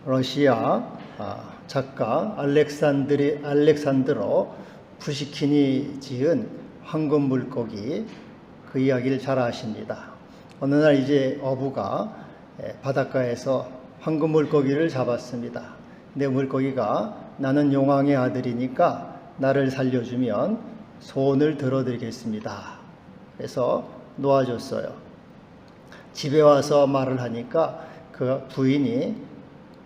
러시아 작가 알렉산드로 푸시킨이 지은 황금 물고기, 그 이야기를 잘 아십니다. 어느 날 이제 어부가 바닷가에서 황금 물고기를 잡았습니다. 근데 물고기가 나는 용왕의 아들이니까 나를 살려주면 소원을 들어드리겠습니다. 그래서 놓아줬어요. 집에 와서 말을 하니까 그 부인이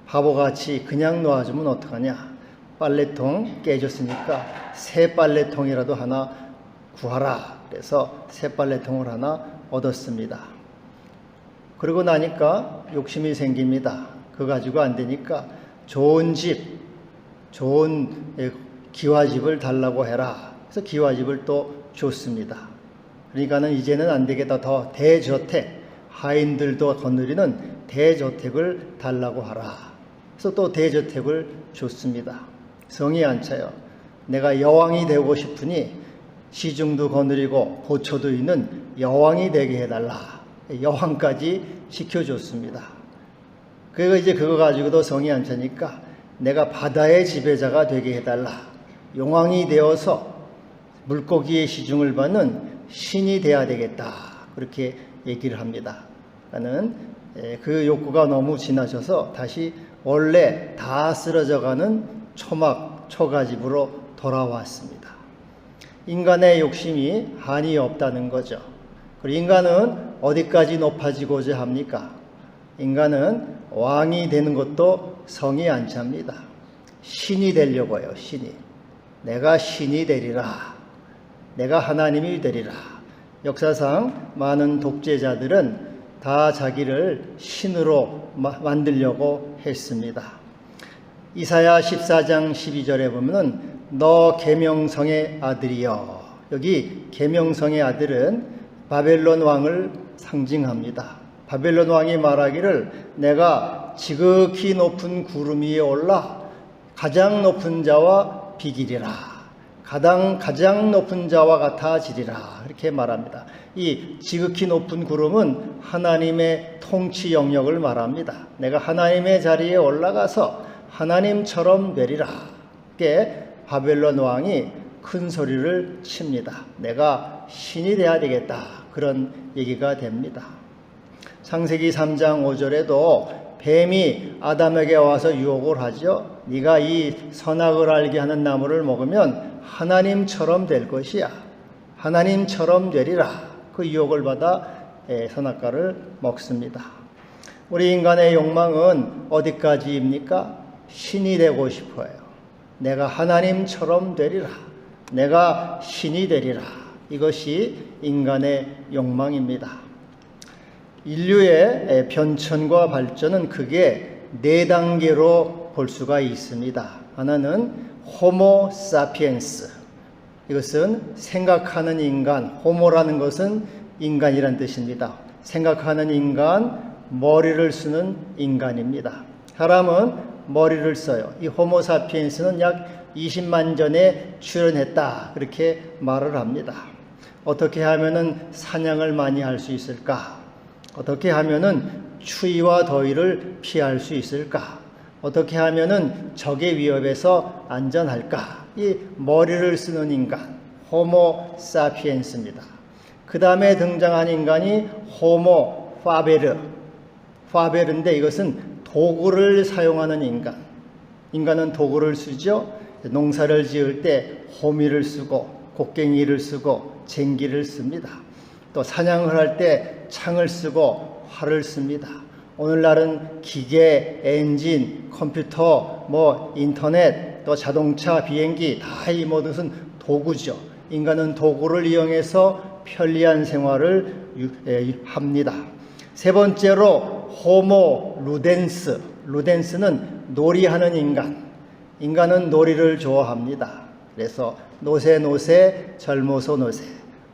바보같이 그냥 놓아주면 어떡하냐, 빨래통 깨졌으니까 새 빨래통이라도 하나 구하라. 그래서 새 빨래통을 하나 얻었습니다. 그러고 나니까 욕심이 생깁니다. 그거 가지고 안 되니까 좋은 집, 좋은 기와집을 달라고 해라. 그래서 기와집을 또 줬습니다. 그러니까는 이제는 안 되겠다, 더 대저택, 하인들도 거느리는 대저택을 달라고 하라. 그래서 또 대저택을 줬습니다. 성이 안 차요. 내가 여왕이 되고 싶으니 시중도 거느리고 고초도 있는 여왕이 되게 해달라. 여왕까지 시켜줬습니다. 그리고 이제 그거 가지고도 성이 안 차니까 내가 바다의 지배자가 되게 해달라. 용왕이 되어서 물고기의 시중을 받는 신이 돼야 되겠다. 그렇게 얘기를 합니다. 나는 그 욕구가 너무 지나쳐서 다시 원래 다 쓰러져가는 초가집으로 돌아왔습니다. 인간의 욕심이 한이 없다는 거죠. 그리고 인간은 어디까지 높아지고자 합니까? 인간은 왕이 되는 것도 성이 안 찹니다. 신이 되려고 해요. 신이. 내가 신이 되리라. 내가 하나님이 되리라. 역사상 많은 독재자들은 다 자기를 신으로 만들려고 했습니다. 이사야 14장 12절에 보면은 너 계명성의 아들이여. 여기 계명성의 아들은 바벨론 왕을 상징합니다. 바벨론 왕이 말하기를 내가 지극히 높은 구름 위에 올라 가장 높은 자와 비기리라. 가장 높은 자와 같아지리라. 이렇게 말합니다. 이 지극히 높은 구름은 하나님의 통치 영역을 말합니다. 내가 하나님의 자리에 올라가서 하나님처럼 되리라. 이게 바벨론 왕이 큰 소리를 칩니다. 내가 신이 돼야 되겠다. 그런 얘기가 됩니다. 창세기 3장 5절에도 뱀이 아담에게 와서 유혹을 하죠. 네가 이 선악을 알게 하는 나무를 먹으면 하나님처럼 될 것이야. 하나님처럼 되리라. 그 유혹을 받아 선악과를 먹습니다. 우리 인간의 욕망은 어디까지입니까? 신이 되고 싶어요. 내가 하나님처럼 되리라. 내가 신이 되리라. 이것이 인간의 욕망입니다. 인류의 변천과 발전은 크게 4단계로 볼 수가 있습니다. 하나는 호모 사피엔스. 이것은 생각하는 인간, 호모라는 것은 인간이란 뜻입니다. 생각하는 인간, 머리를 쓰는 인간입니다. 사람은 머리를 써요. 이 호모 사피엔스는 약 20만 전에 출현했다. 그렇게 말을 합니다. 어떻게 하면은 사냥을 많이 할 수 있을까? 어떻게 하면은 추위와 더위를 피할 수 있을까? 어떻게 하면은 적의 위협에서 안전할까? 이 머리를 쓰는 인간, 호모 사피엔스입니다. 그 다음에 등장한 인간이 호모 파베르인데 이것은 도구를 사용하는 인간. 인간은 도구를 쓰죠. 농사를 지을 때 호미를 쓰고 곡괭이를 쓰고 쟁기를 씁니다. 또 사냥을 할 때 창을 쓰고 활을 씁니다. 오늘날은 기계, 엔진, 컴퓨터, 인터넷, 또 자동차, 비행기 다 이 모든 도구죠. 인간은 도구를 이용해서 편리한 생활을 합니다. 세 번째로 호모 루덴스. 루덴스는 놀이하는 인간. 인간은 놀이를 좋아합니다. 그래서 노세 젊어서 노세.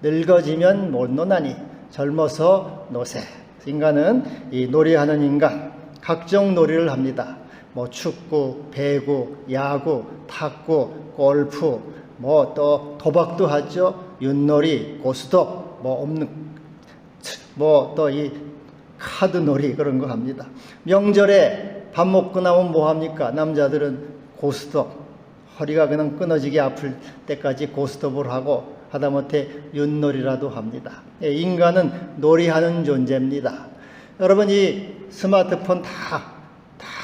늙어지면 못 노나니 젊어서 노세. 인간은 이 놀이하는 인간, 각종 놀이를 합니다. 축구, 배구, 야구, 탁구, 골프, 또 도박도 하죠. 윷놀이, 고스톱, 또 이 카드놀이 그런 거 합니다. 명절에 밥 먹고 나면 뭐 합니까? 남자들은 고스톱, 허리가 그냥 끊어지게 아플 때까지 고스톱을 하고 하다못해 윷놀이라도 합니다. 인간은 놀이하는 존재입니다. 여러분, 이 스마트폰 다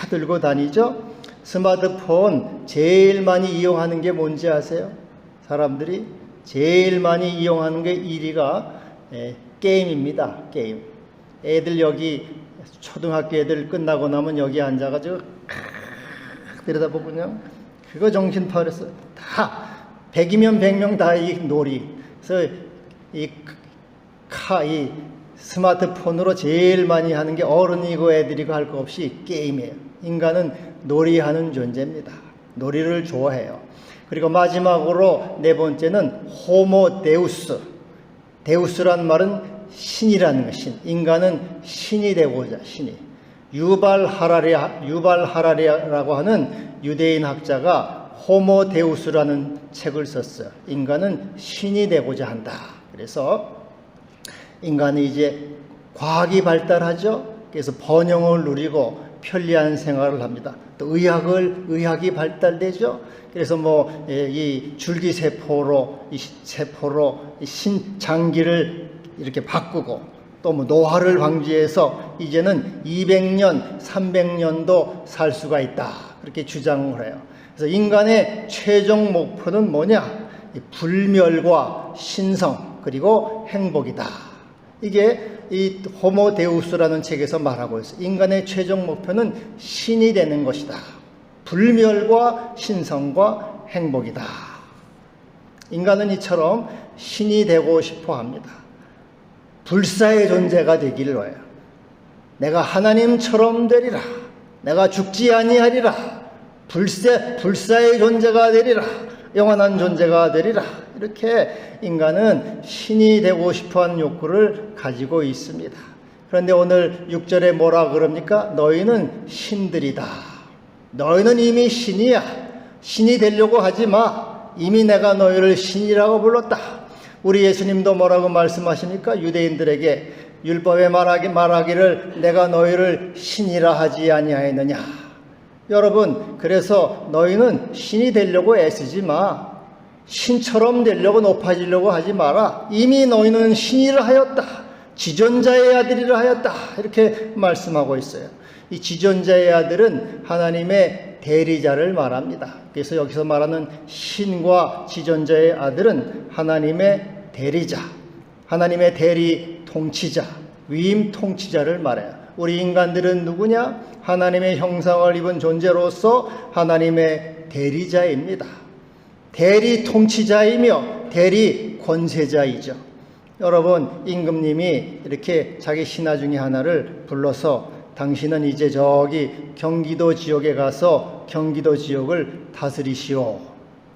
들고 다니죠? 스마트폰 제일 많이 이용하는 게 뭔지 아세요? 사람들이 제일 많이 이용하는 게 1위가 게임입니다. 게임. 애들 여기 초등학교 애들 끝나고 나면 여기 앉아가지고 들여다보면요, 그거 정신 파렸어. 다 100이면 100명 다 이 놀이. 그래서 이 스마트폰으로 제일 많이 하는 게 어른이고 애들이고 할 거 없이 게임이에요. 인간은 놀이하는 존재입니다. 놀이를 좋아해요. 그리고 마지막으로 네 번째는 호모 데우스. 데우스란 말은 신이라는 것, 신. 인간은 신이 되고자, 신이. 유발 하라리라고 하는 유대인 학자가 호모 데우스라는 책을 썼어요. 인간은 신이 되고자 한다. 그래서 인간은 이제 과학이 발달하죠. 그래서 번영을 누리고 편리한 생활을 합니다. 또 의학이 발달되죠. 그래서 이 줄기세포로 신장기를 이렇게 바꾸고 또 노화를 방지해서 이제는 200년, 300년도 살 수가 있다. 그렇게 주장을 해요. 그래서 인간의 최종 목표는 뭐냐? 불멸과 신성 그리고 행복이다. 이게 이 호모데우스라는 책에서 말하고 있어요. 인간의 최종 목표는 신이 되는 것이다. 불멸과 신성과 행복이다. 인간은 이처럼 신이 되고 싶어 합니다. 불사의 존재가 되기를 원해요. 내가 하나님처럼 되리라. 내가 죽지 아니하리라. 불사의 존재가 되리라. 영원한 존재가 되리라. 이렇게 인간은 신이 되고 싶어하는 욕구를 가지고 있습니다. 그런데 오늘 6절에 뭐라 그럽니까? 너희는 신들이다. 너희는 이미 신이야. 신이 되려고 하지 마. 이미 내가 너희를 신이라고 불렀다. 우리 예수님도 뭐라고 말씀하십니까? 유대인들에게 율법에 말하기를 내가 너희를 신이라 하지 아니하였느냐. 여러분, 그래서 너희는 신이 되려고 애쓰지 마. 신처럼 되려고 높아지려고 하지 마라. 이미 너희는 신이라 하였다. 지존자의 아들이라 하였다. 이렇게 말씀하고 있어요. 이 지존자의 아들은 하나님의 대리자를 말합니다. 그래서 여기서 말하는 신과 지존자의 아들은 하나님의 대리자, 하나님의 대리 통치자, 위임 통치자를 말해요. 우리 인간들은 누구냐? 하나님의 형상을 입은 존재로서 하나님의 대리자입니다. 대리 통치자이며 대리 권세자이죠. 여러분, 임금님이 이렇게 자기 신하 중에 하나를 불러서 당신은 이제 저기 경기도 지역에 가서 경기도 지역을 다스리시오.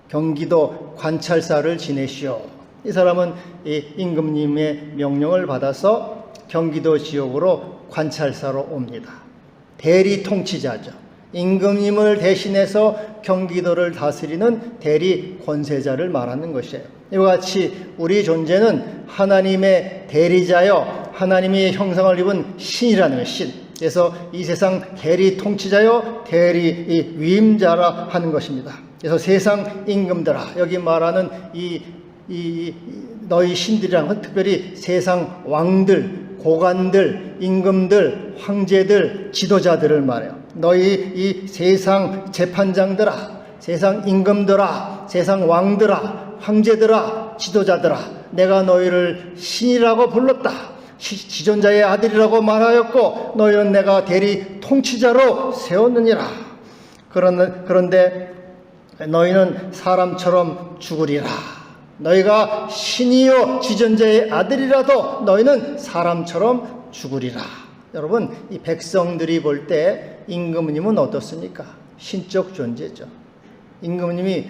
경기도 관찰사를 지내시오. 이 사람은 이 임금님의 명령을 받아서 경기도 지역으로 관찰사로 옵니다. 대리 통치자죠. 임금님을 대신해서 경기도를 다스리는 대리 권세자를 말하는 것이에요. 이와 같이 우리 존재는 하나님의 대리자여 하나님의 형상을 입은 신이라는 것, 신. 그래서 이 세상 대리 통치자여 대리 위임자라 하는 것입니다. 그래서 세상 임금들아, 여기 말하는 너희 신들이라는 건 특별히 세상 왕들, 고관들, 임금들, 황제들, 지도자들을 말해요. 너희 이 세상 재판장들아, 세상 임금들아, 세상 왕들아, 황제들아, 지도자들아, 내가 너희를 신이라고 불렀다. 지존자의 아들이라고 말하였고 너희는 내가 대리 통치자로 세웠느니라. 그런데 너희는 사람처럼 죽으리라. 너희가 신이요 지존자의 아들이라도 너희는 사람처럼 죽으리라. 여러분, 이 백성들이 볼 때 임금님은 어떻습니까? 신적 존재죠. 임금님이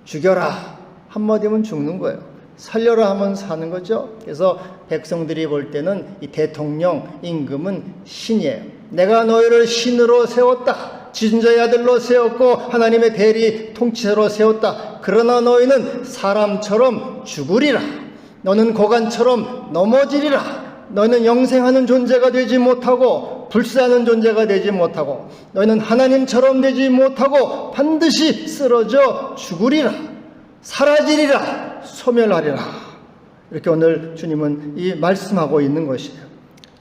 죽여라 한마디면 죽는 거예요. 살려라 하면 사는 거죠. 그래서 백성들이 볼 때는 이 대통령 임금은 신이에요. 내가 너희를 신으로 세웠다. 지존자의 아들로 세웠고 하나님의 대리 통치자로 세웠다. 그러나 너희는 사람처럼 죽으리라. 너는 고관처럼 넘어지리라. 너희는 영생하는 존재가 되지 못하고 불사는 존재가 되지 못하고 너희는 하나님처럼 되지 못하고 반드시 쓰러져 죽으리라, 사라지리라, 소멸하리라. 이렇게 오늘 주님은 이 말씀하고 있는 것이에요.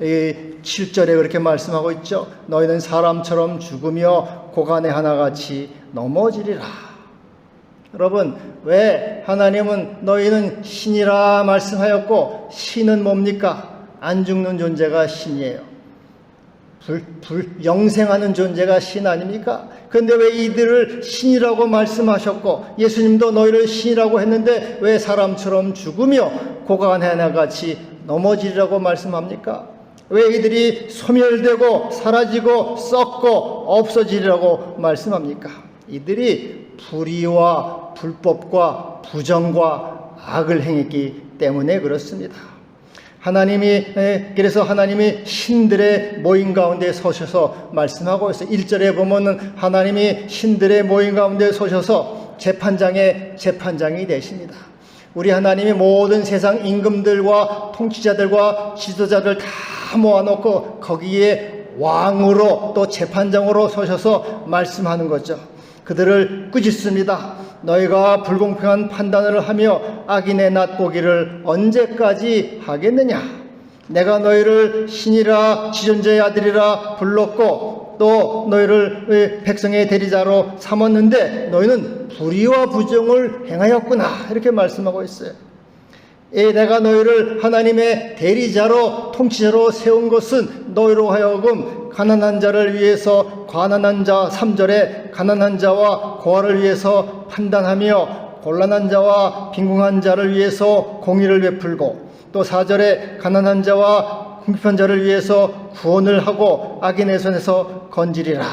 이 7절에 그렇게 말씀하고 있죠. 너희는 사람처럼 죽으며 고간의 하나같이 넘어지리라. 여러분, 왜 하나님은 너희는 신이라 말씀하였고, 신은 뭡니까? 안 죽는 존재가 신이에요. 영생하는 존재가 신 아닙니까? 그런데 왜 이들을 신이라고 말씀하셨고, 예수님도 너희를 신이라고 했는데 왜 사람처럼 죽으며 고간의 하나같이 넘어지리라고 말씀합니까? 왜 이들이 소멸되고 사라지고 썩고 없어지리라고 말씀합니까? 이들이 불의와 불법과 부정과 악을 행했기 때문에 그렇습니다. 그래서 하나님이 신들의 모임 가운데 서셔서 말씀하고 있어요. 1절에 보면은 하나님이 신들의 모임 가운데 서셔서 재판장이 되십니다. 우리 하나님이 모든 세상 임금들과 통치자들과 지도자들 다 모아놓고 거기에 왕으로 또 재판장으로 서셔서 말씀하는 거죠. 그들을 꾸짖습니다. 너희가 불공평한 판단을 하며 악인의 낫보기를 언제까지 하겠느냐? 내가 너희를 신이라 지존자의 아들이라 불렀고 또 너희를 백성의 대리자로 삼았는데 너희는 불의와 부정을 행하였구나. 이렇게 말씀하고 있어요. 내가 너희를 하나님의 대리자로 통치자로 세운 것은 너희로 하여금 가난한 자를 위해서 가난한 자, 3절에 가난한 자와 고아를 위해서 판단하며 곤란한 자와 빈궁한 자를 위해서 공의를 베풀고 또 4절에 가난한 자와 궁핍한 자를 위해서 구원을 하고 악인의 손에서 건지리라.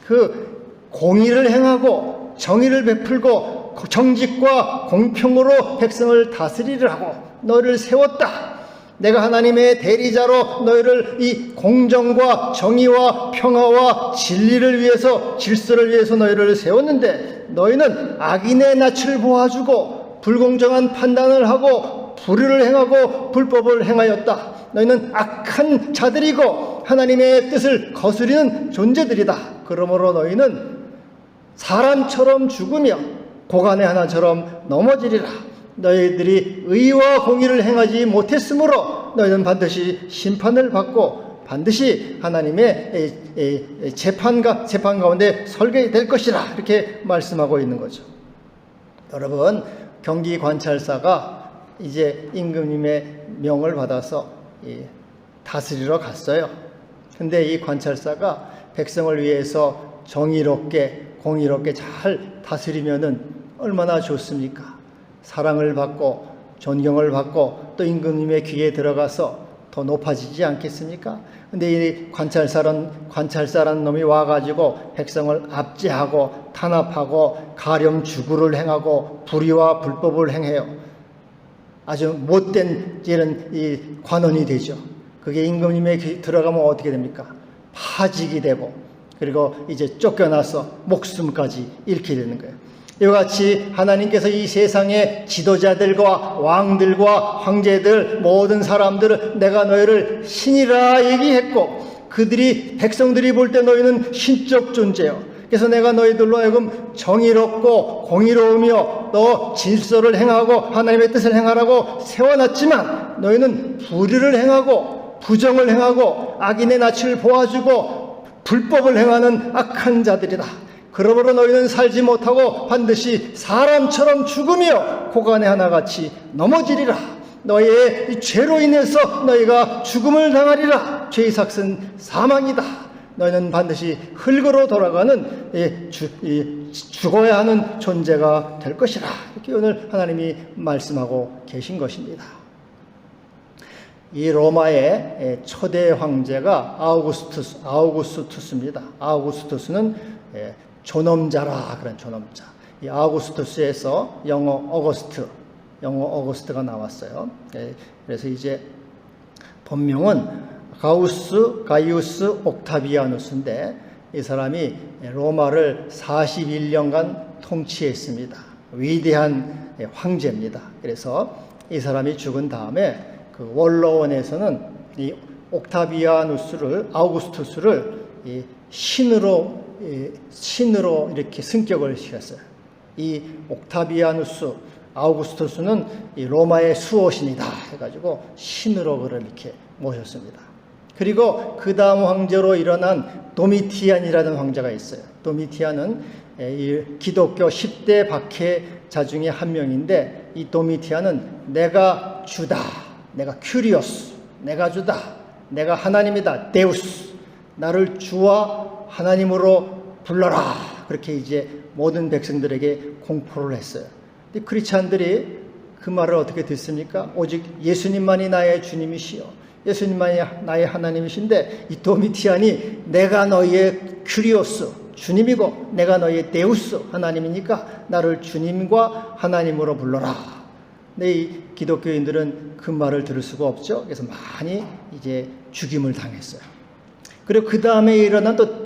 그 공의를 행하고 정의를 베풀고 정직과 공평으로 백성을 다스리라고 너희를 세웠다. 내가 하나님의 대리자로 너희를 이 공정과 정의와 평화와 진리를 위해서 질서를 위해서 너희를 세웠는데 너희는 악인의 낯을 보아주고 불공정한 판단을 하고 불의를 행하고 불법을 행하였다. 너희는 악한 자들이고 하나님의 뜻을 거스리는 존재들이다. 그러므로 너희는 사람처럼 죽으며 고간의 하나처럼 넘어지리라. 너희들이 의와 공의를 행하지 못했으므로 너희는 반드시 심판을 받고 반드시 하나님의 재판 가운데 설게 될 것이라. 이렇게 말씀하고 있는 거죠. 여러분, 경기관찰사가 이제 임금님의 명을 받아서 다스리러 갔어요. 근데 이 관찰사가 백성을 위해서 정의롭게 공의롭게 잘 다스리면은 얼마나 좋습니까? 사랑을 받고 존경을 받고 또 임금님의 귀에 들어가서 더 높아지지 않겠습니까? 근데 이 관찰사라는 놈이 와가지고 백성을 압제하고 탄압하고 가렴 주구를 행하고 불의와 불법을 행해요. 아주 못된 이런 이 관원이 되죠. 그게 임금님의 귀에 들어가면 어떻게 됩니까? 파직이 되고 그리고 이제 쫓겨나서 목숨까지 잃게 되는 거예요. 이와 같이 하나님께서 이 세상의 지도자들과 왕들과 황제들 모든 사람들을 내가 너희를 신이라 얘기했고 백성들이 볼 때 너희는 신적 존재요. 그래서 내가 너희들로 하여금 정의롭고 공의로우며 또 질서를 행하고 하나님의 뜻을 행하라고 세워놨지만 너희는 불의를 행하고 부정을 행하고 악인의 낯을 보아주고 불법을 행하는 악한 자들이다. 그러므로 너희는 살지 못하고 반드시 사람처럼 죽으며 고간의 하나같이 넘어지리라. 너희의 이 죄로 인해서 너희가 죽음을 당하리라. 죄의 삭은 사망이다. 너희는 반드시 흙으로 돌아가는 죽어야 하는 존재가 될 것이라. 이렇게 오늘 하나님이 말씀하고 계신 것입니다. 이 로마의 초대 황제가 아우구스투스입니다. 아우구스투스는 존엄자라 그런 존엄자. 이 아우구스투스에서 영어 어거스트가 나왔어요. 그래서 이제 본명은 가이우스 옥타비아누스인데 이 사람이 로마를 41년간 통치했습니다. 위대한 황제입니다. 그래서 이 사람이 죽은 다음에 그 원로원에서는 이 옥타비아누스를 아우구스투스를 신으로 이렇게 승격을 시켰어요. 이 옥타비아누스 아우구스투스는 이 로마의 수호신이다 해가지고 신으로 그를 이렇게 모셨습니다. 그리고 그 다음 황제로 일어난 도미티안이라는 황제가 있어요. 도미티안은 이 기독교 10대 박해자 중에 한 명인데, 이 도미티안은 내가 주다, 내가 큐리오스, 내가 주다, 내가 하나님이다, 데우스, 나를 주와 하나님으로 불러라, 그렇게 이제 모든 백성들에게 공포를 했어요. 근데 크리스찬들이 그 말을 어떻게 듣습니까? 오직 예수님만이 나의 주님이시여, 예수님만이 나의 하나님이신데, 이 도미티안이 내가 너희의 큐리오스 주님이고 내가 너희의 데우스 하나님이니까 나를 주님과 하나님으로 불러라. 근데 이 기독교인들은 그 말을 들을 수가 없죠. 그래서 많이 이제 죽임을 당했어요. 그리고 그 다음에 일어난 또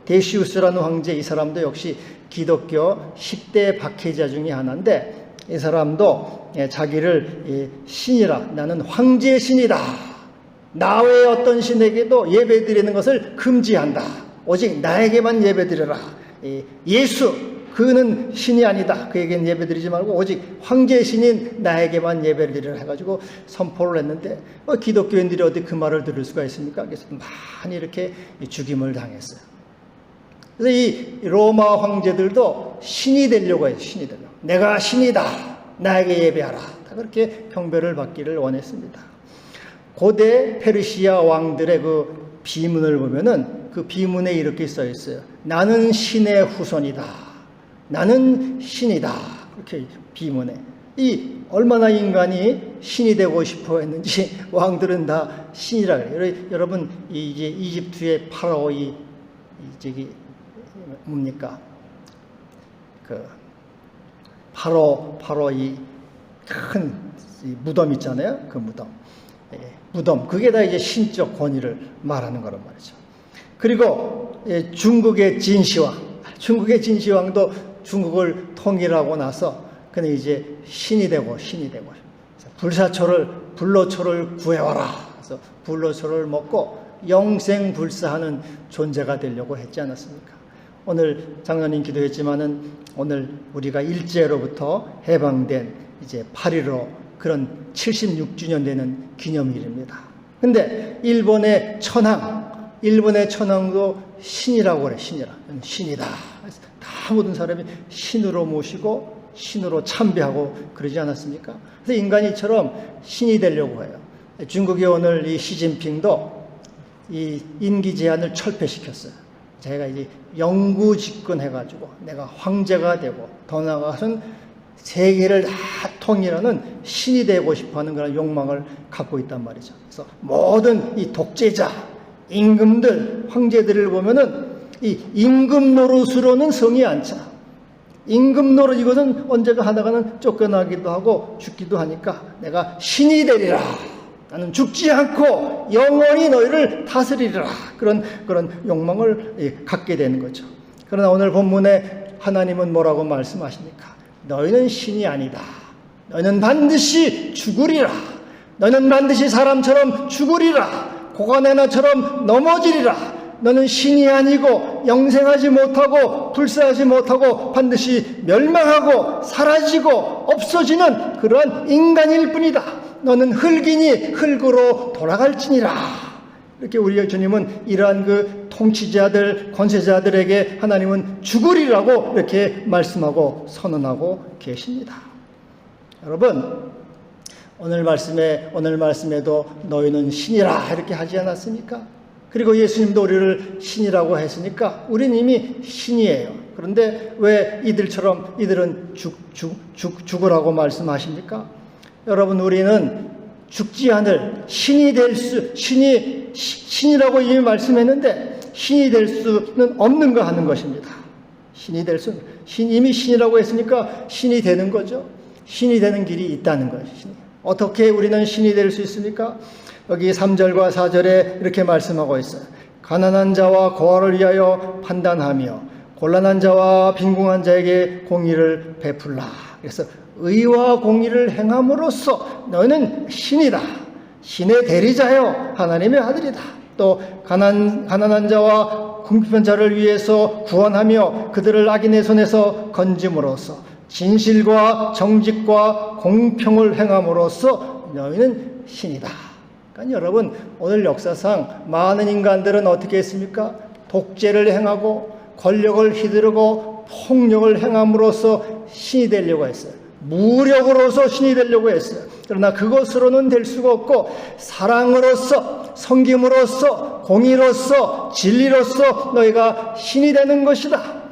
데시우스라는 황제, 이 사람도 역시 기독교 10대 박해자 중에 하나인데, 이 사람도 자기를 신이라, 나는 황제의 신이다, 나 외에 어떤 신에게도 예배드리는 것을 금지한다, 오직 나에게만 예배드려라, 예수 그는 신이 아니다, 그에게는 예배드리지 말고 오직 황제의 신인 나에게만 예배를 드리라 해가지고 선포를 했는데, 기독교인들이 어디 그 말을 들을 수가 있습니까? 그래서 많이 이렇게 죽임을 당했어요. 그래서 이 로마 황제들도 신이 되려고 해요. 신이 되려고, 내가 신이다, 나에게 예배하라, 다 그렇게 경배를 받기를 원했습니다. 고대 페르시아 왕들의 그 비문을 보면은 그 비문에 이렇게 써 있어요. 나는 신의 후손이다, 나는 신이다, 그렇게 비문에. 이 얼마나 인간이 신이 되고 싶어 했는지 왕들은 다 신이라 그래요. 여러분, 이제 이집트의 파라오 저기 뭡니까? 그 파로 이 큰 무덤 있잖아요. 그 무덤, 그게 다 이제 신적 권위를 말하는 거란 말이죠. 그리고 중국의 진시황도 중국을 통일하고 나서 그는 이제 신이 되고 불로초를 구해와라, 그래서 불로초를 먹고 영생불사하는 존재가 되려고 했지 않았습니까? 오늘 장로님 기도했지만은 오늘 우리가 일제로부터 해방된 이제 8.15 그런 76주년 되는 기념일입니다. 근데 일본의 천황도 신이라고 그래. 신이다. 다 모든 사람이 신으로 모시고 신으로 참배하고 그러지 않았습니까? 그래서 인간이 이처럼 신이 되려고 해요. 중국의 오늘 이 시진핑도 이 임기 제한을 철폐시켰어요. 제가 이제 영구 집권해가지고 내가 황제가 되고 더 나아가서는 세계를 다 통일하는 신이 되고 싶어하는 그런 욕망을 갖고 있단 말이죠. 그래서 모든 이 독재자, 임금들, 황제들을 보면은 이 임금 노릇으로는 성이 안 차. 임금 노릇, 이것은 언제가 하다가는 쫓겨나기도 하고 죽기도 하니까 내가 신이 되리라, 나는 죽지 않고 영원히 너희를 다스리리라, 그런 욕망을 갖게 되는 거죠. 그러나 오늘 본문에 하나님은 뭐라고 말씀하십니까? 너희는 신이 아니다. 너희는 반드시 죽으리라. 너희는 반드시 사람처럼 죽으리라. 고관에나처럼 넘어지리라. 너는 신이 아니고 영생하지 못하고 불사하지 못하고 반드시 멸망하고 사라지고 없어지는 그러한 인간일 뿐이다. 너는 흙이니 흙으로 돌아갈지니라. 이렇게 우리 주님은 이러한 그 통치자들, 권세자들에게 하나님은 죽으리라고 이렇게 말씀하고 선언하고 계십니다. 여러분, 오늘 말씀에도 너희는 신이라 이렇게 하지 않았습니까? 그리고 예수님도 우리를 신이라고 했으니까 우리는 이미 신이에요. 그런데 왜 이들은 죽으라고 말씀하십니까? 여러분, 우리는 죽지 않을 신이라고 이미 말씀했는데 신이 될 수는 없는 거 하는 것입니다. 이미 신이라고 했으니까 신이 되는 거죠. 신이 되는 길이 있다는 것이죠. 어떻게 우리는 신이 될 수 있습니까? 여기 3절과 4절에 이렇게 말씀하고 있어요. 가난한 자와 고아를 위하여 판단하며 곤란한 자와 빈궁한 자에게 공의를 베풀라. 그래서 의와 공의를 행함으로써 너희는 신이다. 신의 대리자요 하나님의 아들이다. 또 가난한 자와 궁핍한 자를 위해서 구원하며 그들을 악인의 손에서 건짐으로써 진실과 정직과 공평을 행함으로써 너희는 신이다. 그러니까 여러분, 오늘 역사상 많은 인간들은 어떻게 했습니까? 독재를 행하고 권력을 휘두르고 폭력을 행함으로써 신이 되려고 했어요. 무력으로서 신이 되려고 했어요. 그러나 그것으로는 될 수가 없고 사랑으로서, 섬김으로써, 공의로서, 진리로서 너희가 신이 되는 것이다.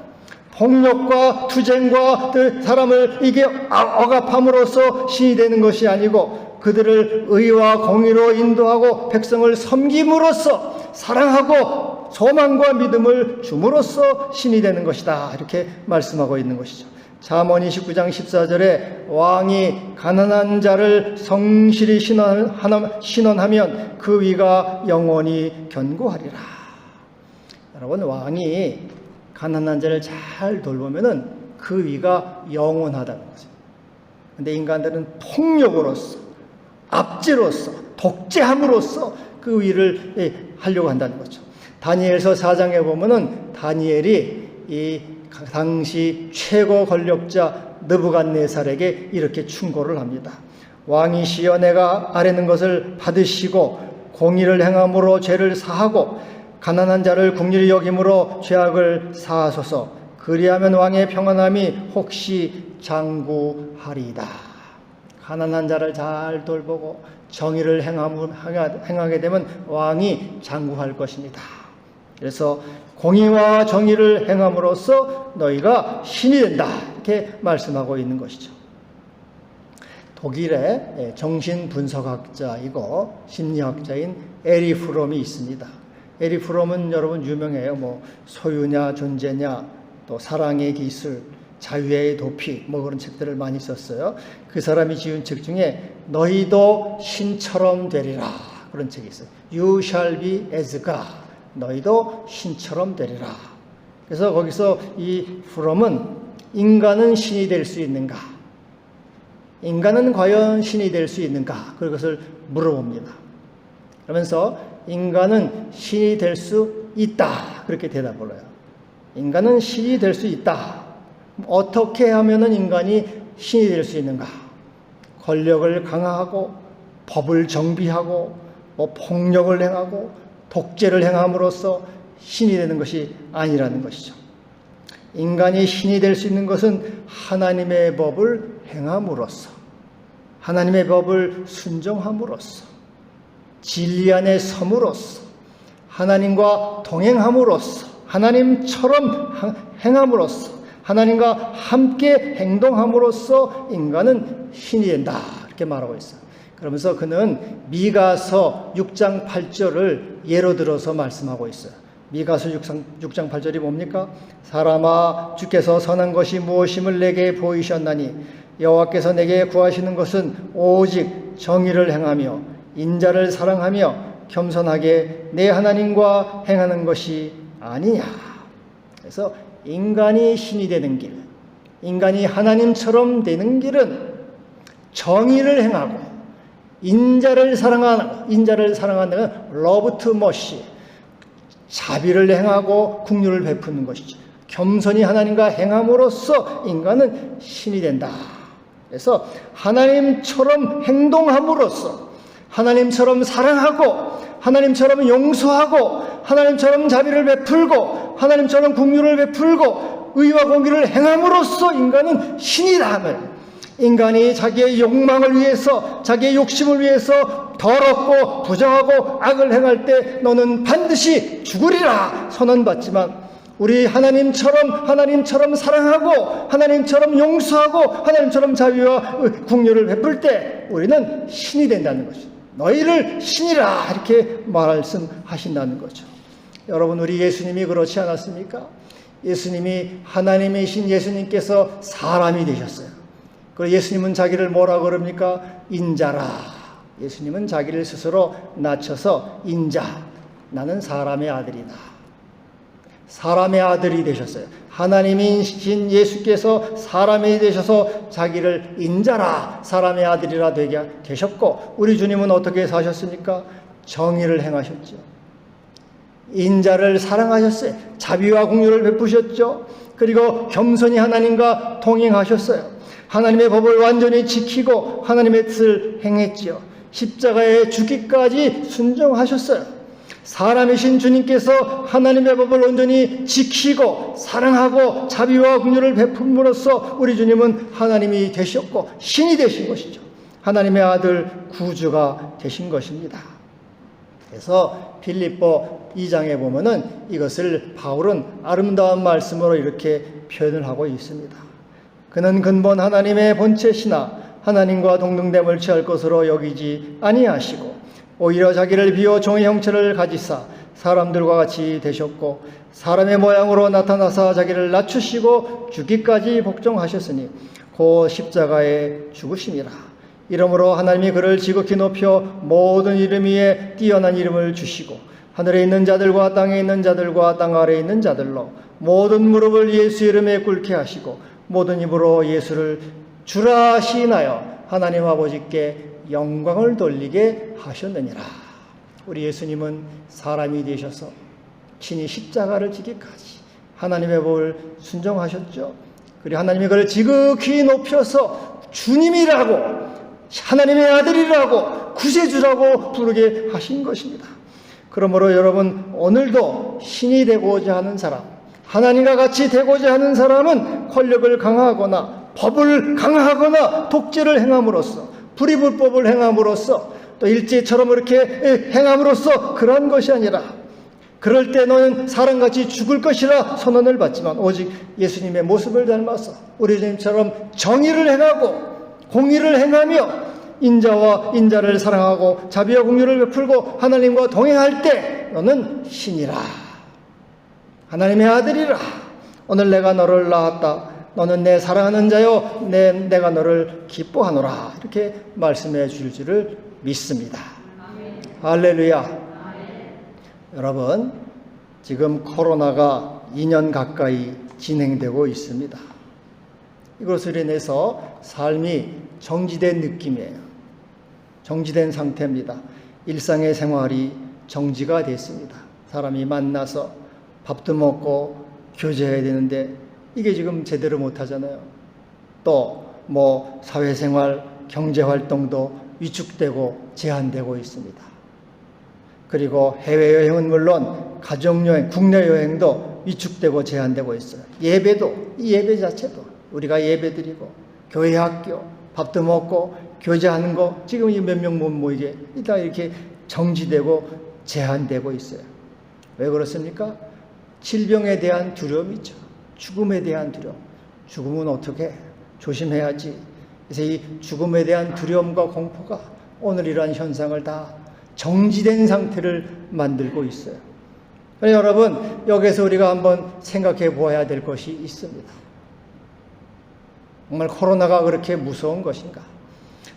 폭력과 투쟁과 사람을 이게 억압함으로써 신이 되는 것이 아니고 그들을 의와 공의로 인도하고 백성을 섬김으로써 사랑하고 소망과 믿음을 줌으로써 신이 되는 것이다. 이렇게 말씀하고 있는 것이죠. 잠언 29장 14절에 왕이 가난한 자를 성실히 신원하면 그 위가 영원히 견고하리라. 여러분, 왕이 가난한 자를 잘 돌보면은 그 위가 영원하다는 거죠. 근데 인간들은 폭력으로서, 압제로서, 독재함으로써 그 위를 하려고 한다는 거죠. 다니엘서 4장에 보면은 다니엘이 이 당시 최고 권력자 느부갓네살에게 이렇게 충고를 합니다. 왕이시여 내가 아뢰는 것을 받으시고 공의를 행함으로 죄를 사하고 가난한 자를 긍휼히 여김으로 죄악을 사하소서. 그리하면 왕의 평안함이 혹시 장구하리이다. 가난한 자를 잘 돌보고 정의를 행하게 되면 왕이 장구할 것입니다. 그래서 공의와 정의를 행함으로써 너희가 신이 된다. 이렇게 말씀하고 있는 것이죠. 독일의 정신분석학자이고 심리학자인 에리 프롬이 있습니다. 에리 프롬은 여러분 유명해요. 소유냐 존재냐, 또 사랑의 기술, 자유의 도피, 그런 책들을 많이 썼어요. 그 사람이 지은 책 중에 너희도 신처럼 되리라, 그런 책이 있어요. You shall be as God. 너희도 신처럼 되리라. 그래서 거기서 이 프롬은 인간은 신이 될 수 있는가? 인간은 과연 신이 될 수 있는가? 그것을 물어봅니다. 그러면서 인간은 신이 될 수 있다. 그렇게 대답을 해요. 인간은 신이 될 수 있다. 어떻게 하면은 인간이 신이 될 수 있는가? 권력을 강화하고 법을 정비하고 폭력을 행하고 독재를 행함으로써 신이 되는 것이 아니라는 것이죠. 인간이 신이 될 수 있는 것은 하나님의 법을 행함으로써, 하나님의 법을 순종함으로써, 진리 안에 섬으로써, 하나님과 동행함으로써, 하나님처럼 행함으로써, 하나님과 함께 행동함으로써 인간은 신이 된다. 이렇게 말하고 있어요. 그러면서 그는 미가서 6장 8절을 예로 들어서 말씀하고 있어요. 미가서 6장 8절이 뭡니까? 사람아, 주께서 선한 것이 무엇임을 내게 보이셨나니 여호와께서 내게 구하시는 것은 오직 정의를 행하며 인자를 사랑하며 겸손하게 내 하나님과 행하는 것이 아니냐. 그래서 인간이 신이 되는 길, 인간이 하나님처럼 되는 길은 정의를 행하고 인자를 사랑하는 love to mercy, 자비를 행하고 긍휼을 베푸는 것이죠. 겸손히 하나님과 행함으로써 인간은 신이 된다. 그래서 하나님처럼 행동함으로써 하나님처럼 사랑하고 하나님처럼 용서하고 하나님처럼 자비를 베풀고 하나님처럼 긍휼을 베풀고 의와 공의를 행함으로써 인간은 신이다 하면, 인간이 자기의 욕망을 위해서, 자기의 욕심을 위해서 더럽고 부정하고 악을 행할 때 너는 반드시 죽으리라 선언받지만, 우리 하나님처럼 사랑하고 하나님처럼 용서하고 하나님처럼 자비와 긍휼을 베풀 때 우리는 신이 된다는 것이죠. 너희를 신이라 이렇게 말씀하신다는 거죠. 여러분, 우리 예수님이 그렇지 않았습니까? 예수님이 하나님이신 예수님께서 사람이 되셨어요. 그리고 예수님은 자기를 뭐라고 그럽니까? 인자라. 예수님은 자기를 스스로 낮춰서 인자, 나는 사람의 아들이다. 사람의 아들이 되셨어요. 하나님이신 예수께서 사람이 되셔서 자기를 인자라, 사람의 아들이라 되게 되셨고, 우리 주님은 어떻게 사셨습니까? 정의를 행하셨죠. 인자를 사랑하셨어요. 자비와 공유를 베푸셨죠. 그리고 겸손히 하나님과 동행하셨어요. 하나님의 법을 완전히 지키고 하나님의 뜻을 행했죠. 십자가에 죽기까지 순종하셨어요. 사람이신 주님께서 하나님의 법을 온전히 지키고 사랑하고 자비와 긍휼을 베품으로써 우리 주님은 하나님이 되셨고 신이 되신 것이죠. 하나님의 아들 구주가 되신 것입니다. 그래서 빌립보 2장에 보면은 이것을 바울은 아름다운 말씀으로 이렇게 표현을 하고 있습니다. 그는 근본 하나님의 본체시나 하나님과 동등됨을 취할 것으로 여기지 아니하시고 오히려 자기를 비워 종의 형체를 가지사 사람들과 같이 되셨고 사람의 모양으로 나타나사 자기를 낮추시고 죽기까지 복종하셨으니 고 십자가에 죽으심이라. 이러므로 하나님이 그를 지극히 높여 모든 이름 위에 뛰어난 이름을 주시고 하늘에 있는 자들과 땅에 있는 자들과 땅 아래에 있는 자들로 모든 무릎을 예수 이름에 꿇게 하시고 모든 입으로 예수를 주라 시인하여 하나님 아버지께 영광을 돌리게 하셨느니라. 우리 예수님은 사람이 되셔서 친히 십자가를 지기까지 하나님의 법을 순종하셨죠. 그리고 하나님이 그를 지극히 높여서 주님이라고, 하나님의 아들이라고, 구세주라고 부르게 하신 것입니다. 그러므로 여러분, 오늘도 신이 되고자 하는 사람, 하나님과 같이 되고자 하는 사람은 권력을 강화하거나 법을 강화하거나 독재를 행함으로써, 불의불법을 행함으로써, 또 일제처럼 그렇게 행함으로써 그러한 것이 아니라, 그럴 때 너는 사람같이 죽을 것이라 선언을 받지만 오직 예수님의 모습을 닮아서 우리 주님처럼 정의를 행하고 공의를 행하며 인자와 인자를 사랑하고 자비와 공유를 베풀고 하나님과 동행할 때 너는 신이라, 하나님의 아들이라. 오늘 내가 너를 낳았다. 너는 내 사랑하는 자요 내가 너를 기뻐하노라. 이렇게 말씀해 줄 줄을 믿습니다. 아멘. 할렐루야. 아멘. 여러분, 지금 코로나가 2년 가까이 진행되고 있습니다. 이것으로 인해서 삶이 정지된 느낌이에요. 정지된 상태입니다. 일상의 생활이 정지가 됐습니다. 사람이 만나서 밥도 먹고 교제해야 되는데 이게 지금 제대로 못하잖아요. 또 사회생활, 경제활동도 위축되고 제한되고 있습니다. 그리고 해외여행은 물론 가족여행, 국내 여행도 위축되고 제한되고 있어요. 예배도, 이 예배 자체도 우리가 예배드리고 교회 학교, 밥도 먹고 교제하는 거 지금 몇 명 못 모이게 다 이렇게 정지되고 제한되고 있어요. 왜 그렇습니까? 질병에 대한 두려움이죠. 죽음에 대한 두려움. 죽음은 어떻게? 조심해야지. 그래서 이 죽음에 대한 두려움과 공포가 오늘 이러한 현상을 다 정지된 상태를 만들고 있어요. 그래서 여러분, 여기서 우리가 한번 생각해 보아야 될 것이 있습니다. 정말 코로나가 그렇게 무서운 것인가?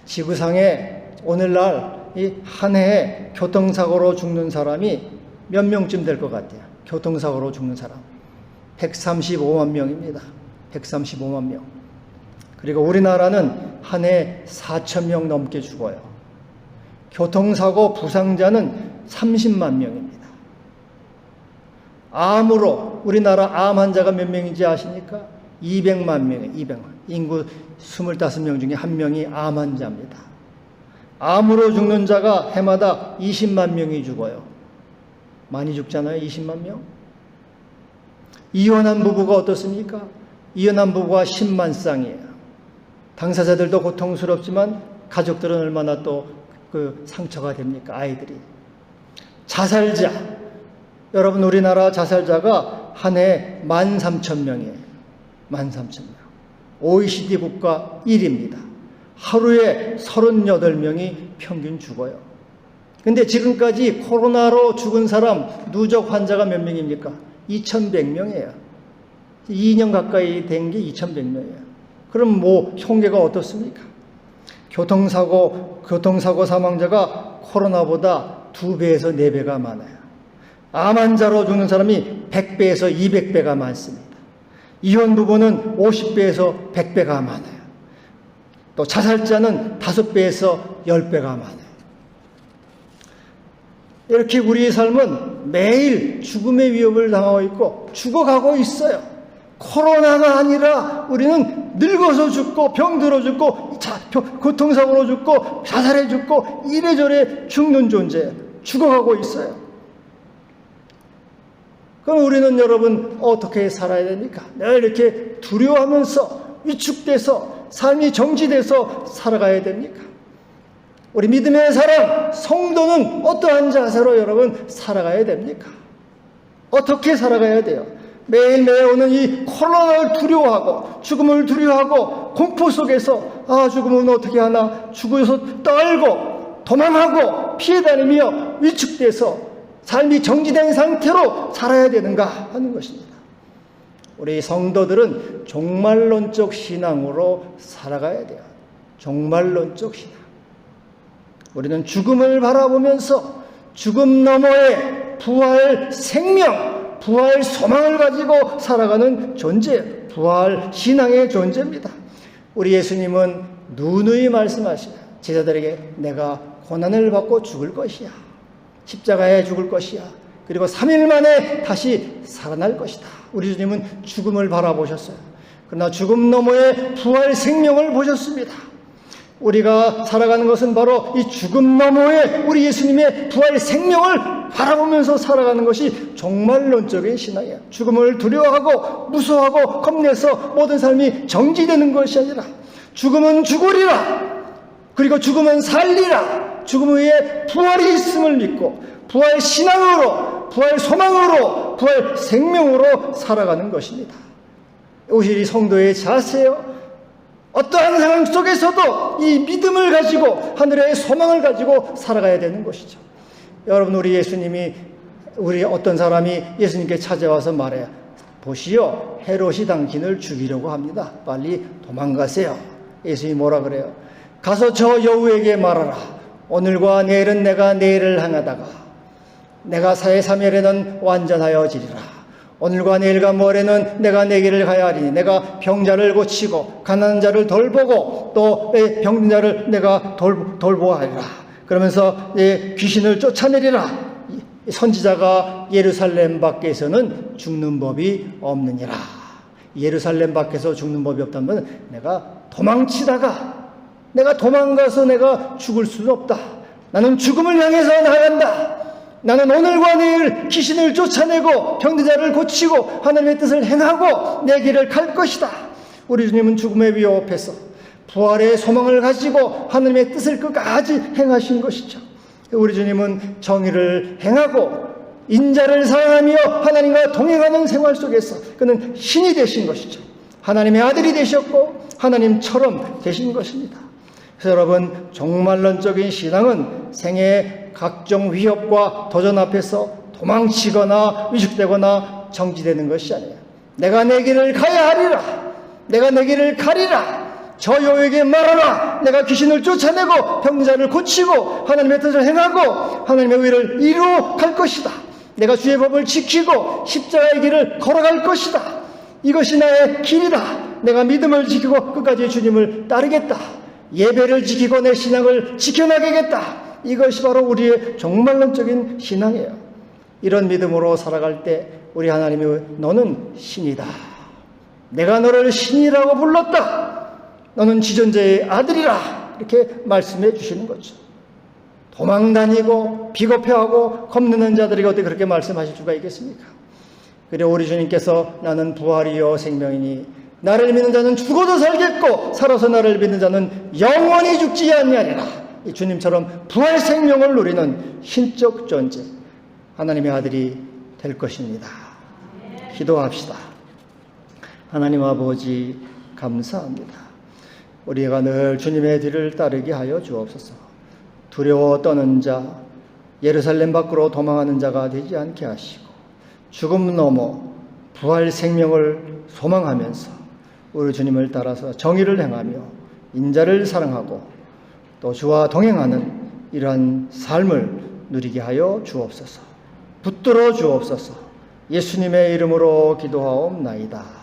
지구상에 오늘날 이 한 해에 교통사고로 죽는 사람이 몇 명쯤 될 것 같아요? 교통사고로 죽는 사람 135만 명입니다. 135만 명. 그리고 우리나라는 한 해에 4천 명 넘게 죽어요. 교통사고 부상자는 30만 명입니다. 암으로 우리나라 암 환자가 몇 명인지 아십니까? 200만 명이에요. 200만. 인구 25명 중에 한 명이 암 환자입니다. 암으로 죽는 자가 해마다 20만 명이 죽어요. 많이 죽잖아요. 20만 명. 이혼한 부부가 어떻습니까? 이혼한 부부가 10만 쌍이에요. 당사자들도 고통스럽지만 가족들은 얼마나 또 그 상처가 됩니까? 아이들이. 자살자. 여러분, 우리나라 자살자가 한 해에 13,000명이에요. 13,000명. OECD 국가 1위입니다. 하루에 38명이 평균 죽어요. 근데 지금까지 코로나로 죽은 사람 누적 환자가 몇 명입니까? 2,100명이에요. 2년 가까이 된 게 2,100명이에요. 그럼 통계가 어떻습니까? 교통사고 사망자가 코로나보다 2배에서 4배가 많아요. 암 환자로 죽는 사람이 100배에서 200배가 많습니다. 이혼 부부는 50배에서 100배가 많아요. 또 자살자는 5배에서 10배가 많아요. 이렇게 우리의 삶은 매일 죽음의 위협을 당하고 있고 죽어가고 있어요. 코로나가 아니라 우리는 늙어서 죽고 병들어 죽고 교통사고로 죽고 자살해 죽고 이래저래 죽는 존재예요. 죽어가고 있어요. 그럼 우리는 여러분 어떻게 살아야 됩니까? 늘 이렇게 두려워하면서 위축돼서 삶이 정지돼서 살아가야 됩니까? 우리 믿음의 사람, 성도는 어떠한 자세로 여러분 살아가야 됩니까? 어떻게 살아가야 돼요? 매일매일 오는 이 코로나를 두려워하고 죽음을 두려워하고 공포 속에서 죽음은 어떻게 하나 죽어서 떨고 도망하고 피해 다니며 위축돼서 삶이 정지된 상태로 살아야 되는가 하는 것입니다. 우리 성도들은 종말론적 신앙으로 살아가야 돼요. 종말론적 신앙. 우리는 죽음을 바라보면서 죽음 너머의 부활 생명, 부활 소망을 가지고 살아가는 존재예요. 부활 신앙의 존재입니다. 우리 예수님은 누누이 말씀하시죠. 제자들에게 내가 고난을 받고 죽을 것이야. 십자가에 죽을 것이야. 그리고 3일 만에 다시 살아날 것이다. 우리 주님은 죽음을 바라보셨어요. 그러나 죽음 너머의 부활 생명을 보셨습니다. 우리가 살아가는 것은 바로 이 죽음 너머의 우리 예수님의 부활 생명을 바라보면서 살아가는 것이 종말론적인 신앙이에요. 죽음을 두려워하고 무서워하고 겁내서 모든 삶이 정지되는 것이 아니라 죽음은 죽으리라. 그리고 죽음은 살리라. 죽음 위에 부활이 있음을 믿고 부활 신앙으로, 부활 소망으로, 부활 생명으로 살아가는 것입니다. 오히려 성도의 자세요. 어떠한 상황 속에서도 이 믿음을 가지고 하늘의 소망을 가지고 살아가야 되는 것이죠. 여러분, 우리 예수님이 우리 어떤 사람이 예수님께 찾아와서 말해요. 보시오, 헤롯이 당신을 죽이려고 합니다. 빨리 도망가세요. 예수님이 뭐라 그래요? 가서 저 여우에게 말하라. 오늘과 내일은 내가 내일을 향하다가 내가 사해 3일에는 완전하여 지리라. 오늘과 내일과 모레는 내가 내 길을 가야 하리니 내가 병자를 고치고 가난한 자를 돌보고 또 병든 자를 내가 돌보아하리라. 그러면서 귀신을 쫓아내리라. 선지자가 예루살렘 밖에서는 죽는 법이 없느니라. 예루살렘 밖에서 죽는 법이 없다면 내가 도망가서 내가 죽을 수는 없다. 나는 죽음을 향해서 나아간다. 나는 오늘과 내일 귀신을 쫓아내고 병든 자를 고치고 하나님의 뜻을 행하고 내 길을 갈 것이다. 우리 주님은 죽음의 위협 앞에서 부활의 소망을 가지고 하나님의 뜻을 끝까지 행하신 것이죠. 우리 주님은 정의를 행하고 인자를 사랑하며 하나님과 동행하는 생활 속에서 그는 신이 되신 것이죠. 하나님의 아들이 되셨고 하나님처럼 되신 것입니다. 그래서 여러분, 종말론적인 신앙은 생애의 각종 위협과 도전 앞에서 도망치거나 위축되거나 정지되는 것이 아니에요. 내가 내 길을 가야 하리라. 내가 내 길을 가리라. 저 여우에게 말하라. 내가 귀신을 쫓아내고 병자를 고치고 하나님의 뜻을 행하고 하나님의 의를 이루어 갈 것이다. 내가 주의 법을 지키고 십자가의 길을 걸어갈 것이다. 이것이 나의 길이다. 내가 믿음을 지키고 끝까지 주님을 따르겠다. 예배를 지키고 내 신앙을 지켜나가겠다. 이것이 바로 우리의 종말론적인 신앙이에요. 이런 믿음으로 살아갈 때 우리 하나님이 너는 신이다. 내가 너를 신이라고 불렀다. 너는 지존자의 아들이라. 이렇게 말씀해 주시는 거죠. 도망다니고 비겁해하고 겁내는 자들에게 어떻게 그렇게 말씀하실 수가 있겠습니까? 그리고 우리 주님께서 나는 부활이요 생명이니 나를 믿는 자는 죽어도 살겠고 살아서 나를 믿는 자는 영원히 죽지 아니하리라. 이 주님처럼 부활 생명을 누리는 신적 존재, 하나님의 아들이 될 것입니다. 기도합시다. 하나님 아버지, 감사합니다. 우리가 늘 주님의 뒤를 따르게 하여 주옵소서. 두려워 떠는 자, 예루살렘 밖으로 도망하는 자가 되지 않게 하시고 죽음 넘어 부활 생명을 소망하면서 우리 주님을 따라서 정의를 행하며 인자를 사랑하고 또 주와 동행하는 이러한 삶을 누리게 하여 주옵소서. 붙들어 주옵소서. 예수님의 이름으로 기도하옵나이다.